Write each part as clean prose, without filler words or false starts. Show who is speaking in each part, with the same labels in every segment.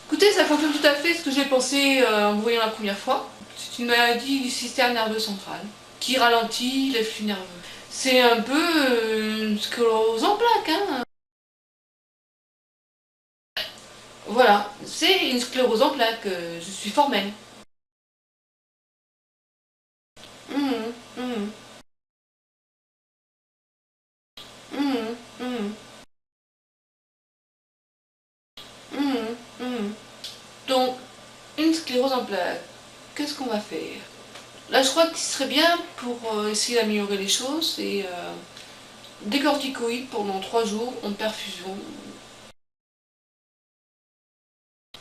Speaker 1: Écoutez, ça confirme tout à fait ce que j'ai pensé en vous voyant la première fois. C'est une maladie du système nerveux central qui ralentit les flux nerveux. C'est un peu une sclérose en plaques, hein. Voilà, c'est une sclérose en plaques, je suis formelle. Mmh, mmh, mmh, mmh, mmh, mmh. Donc, une sclérose en plaques, qu'est-ce qu'on va faire? Là, je crois qu'il serait bien pour essayer d'améliorer les choses, c'est des corticoïdes pendant 3 jours en perfusion.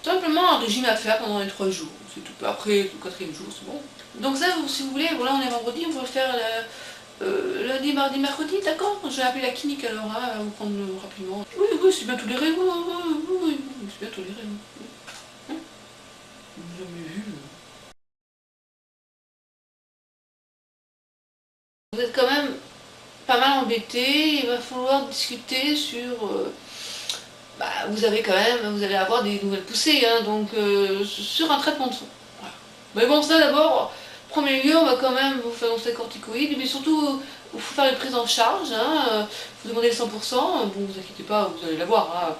Speaker 1: Simplement un régime à faire pendant les 3 jours, c'est tout. Après, le quatrième jour, c'est bon. Donc ça, si vous voulez, voilà, on est vendredi, on va le faire lundi, mardi, mercredi, d'accord? Je vais appeler la clinique alors, hein, vous prendre rapidement. Oui, oui, c'est bien toléré, oui, oui, oui, oui, oui, oui, c'est bien toléré. Oui. Hein, vous avez vu. Vous êtes quand même pas mal embêté, il va falloir discuter sur... bah, vous avez quand même, vous allez avoir des nouvelles poussées, hein, donc sur un traitement de fond. Voilà. Mais bon, ça d'abord, en premier lieu, on va quand même vous faire des corticoïdes, mais surtout, il faut faire les prises en charge, hein, vous demandez le 100%, bon, vous inquiétez pas, vous allez l'avoir, hein.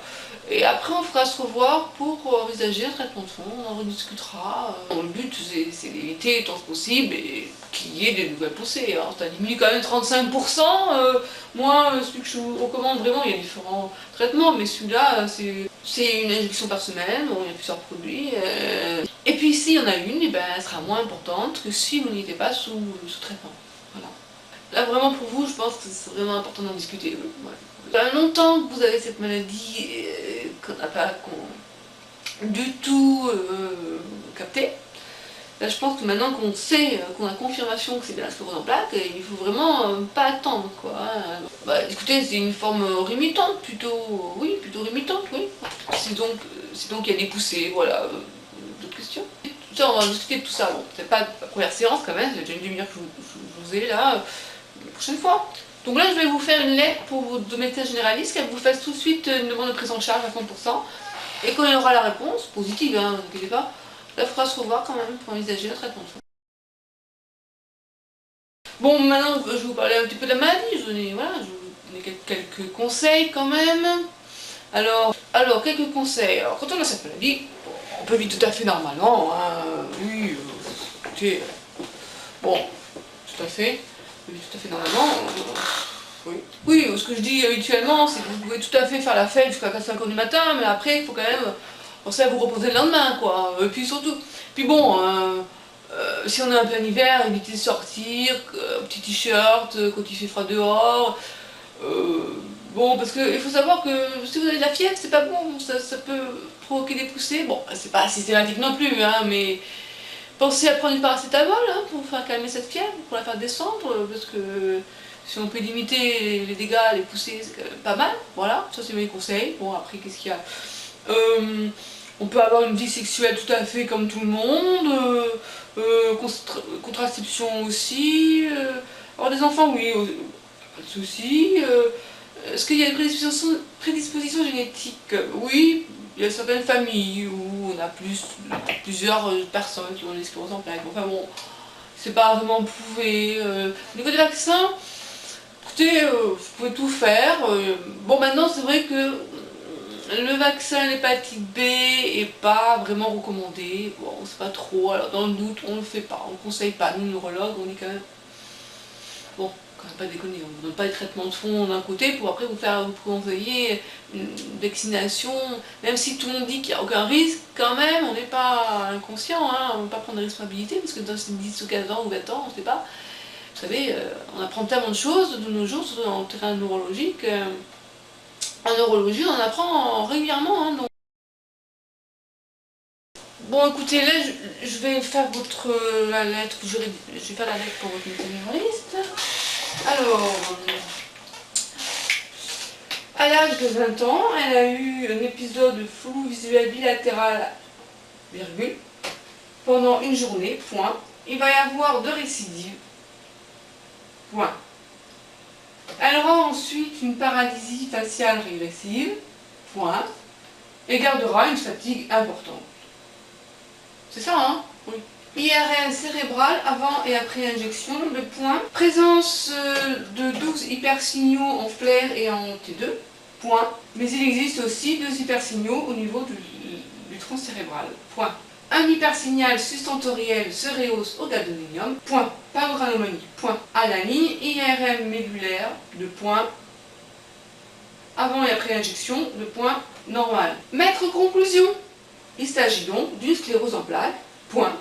Speaker 1: Et après, on fera se revoir pour envisager un traitement de fond, on en rediscutera. Le but, c'est d'éviter tant que possible et qu'il y ait des nouvelles poussées. Alors, ça diminue quand même 35%. Moi, celui que je vous recommande vraiment, il y a différents traitements, mais celui-là, c'est une injection par semaine, bon, il y a plusieurs produits. Et puis, s'il y en a une, eh ben, elle sera moins importante que si vous n'étiez pas sous traitement. Voilà. Là, vraiment, pour vous, je pense que c'est vraiment important d'en discuter. Ouais. Ça fait longtemps que vous avez cette maladie qu'on n'a pas du tout captée. Là, je pense que maintenant qu'on sait, qu'on a confirmation que c'est de la sclérose en plaques, il faut vraiment pas attendre, quoi. Bah, écoutez, c'est une forme rémitante, plutôt, oui, plutôt rémitante, oui. C'est donc il y a des poussées, voilà. D'autres questions? Tout ça, on va discuter de tout ça. Bon, c'est pas la première séance quand même, c'est déjà une demi-heure que je vous ai là. La prochaine fois. Donc là, je vais vous faire une lettre pour votre médecin généraliste, qu'elle vous fasse tout de suite une demande de prise en charge à 100%. Et quand il aura la réponse, positive, hein, ne vous inquiétez pas, là, il faudra se revoir quand même pour envisager un traitement. Bon, maintenant, je vais vous parler un petit peu de la maladie. Je vous donne, voilà, je vous donne quelques conseils quand même. Alors, quelques conseils. Alors, quand on a cette maladie, on peut vivre tout à fait normalement. Hein. Oui, écoutez, bon, tout à fait. On peut vivre tout à fait normalement. Oui. Oui, ce que je dis habituellement, c'est que vous pouvez tout à fait faire la fête jusqu'à 5 h du matin, mais après, il faut quand même penser à vous reposer le lendemain, quoi. Et puis surtout, puis bon, si on est en plein hiver, évitez de sortir, petit t-shirt, quand il fait froid dehors. Bon, parce qu'il faut savoir que si vous avez de la fièvre, c'est pas bon, ça peut provoquer des poussées. Bon, c'est pas systématique non plus, hein, mais pensez à prendre du paracétamol hein, pour faire calmer cette fièvre, pour la faire descendre, parce que si on peut limiter les dégâts, les poussées, c'est quand même pas mal. Voilà, ça c'est mes conseils. Bon, après, qu'est-ce qu'il y a on peut avoir une vie sexuelle tout à fait comme tout le monde, contraception aussi, avoir des enfants, oui, pas de souci. Est-ce qu'il y a une prédisposition génétique? Oui, il y a certaines familles où on a plusieurs personnes qui ont des sclérose en plaques. Enfin bon, c'est pas vraiment prouvé. Au niveau des vaccins, écoutez, vous pouvez tout faire. Bon, maintenant, c'est vrai que le vaccin l'hépatite B est pas vraiment recommandé. Bon, on sait pas trop. Alors, dans le doute, on le fait pas. On ne conseille pas. Nous, neurologues, on dit quand même. Bon, quand même pas déconner. On ne donne pas les traitements de fond d'un côté pour après vous envoyer une vaccination. Même si tout le monde dit qu'il n'y a aucun risque, quand même, on n'est pas inconscient. Hein, on ne peut pas prendre de responsabilité parce que dans 10 ou 15 ans ou 20 ans, on ne sait pas. Vous savez, on apprend tellement de choses de nos jours, surtout dans le terrain neurologique. En neurologie, on en apprend régulièrement. Hein, donc. Bon, écoutez, là, je vais faire la lettre, je vais faire la lettre pour votre médecin généraliste. Alors, à l'âge de 20 ans, elle a eu un épisode de flou visuel bilatéral, virgule, pendant une journée, point. Il va y avoir 2 récidives, point. Elle aura ensuite une paralysie faciale régressive, point. et gardera une fatigue importante. C'est ça, hein? Oui. IRM cérébral avant et après injection, le point. Présence de 12 hypersignaux en flair et en T2, point. Mais il existe aussi 2 hypersignaux au niveau du tronc cérébral, point. Un hypersignal sustentoriel se rehausse au gadolinium, point. Pas de granomanie, point. À la ligne, IRM médulaire, de point. Avant et après injection, de point normal. Maître conclusion. Il s'agit donc d'une sclérose en plaques, point.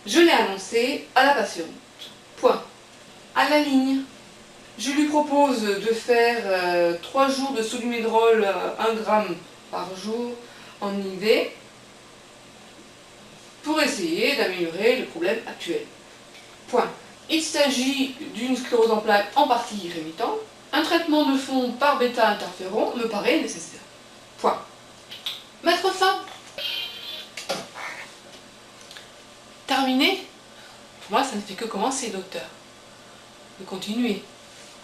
Speaker 1: Je l'ai annoncé à la patiente, point. À la ligne, je lui propose de faire 3 jours de Solu-Médrol 1 g par jour en IV pour essayer d'améliorer le problème actuel. Point. Il s'agit d'une sclérose en plaques en partie rémitante. Un traitement de fond par bêta-interféron me paraît nécessaire. Point. Mettre fin. Terminé? Pour moi, ça ne fait que commencer, docteur. De continuer.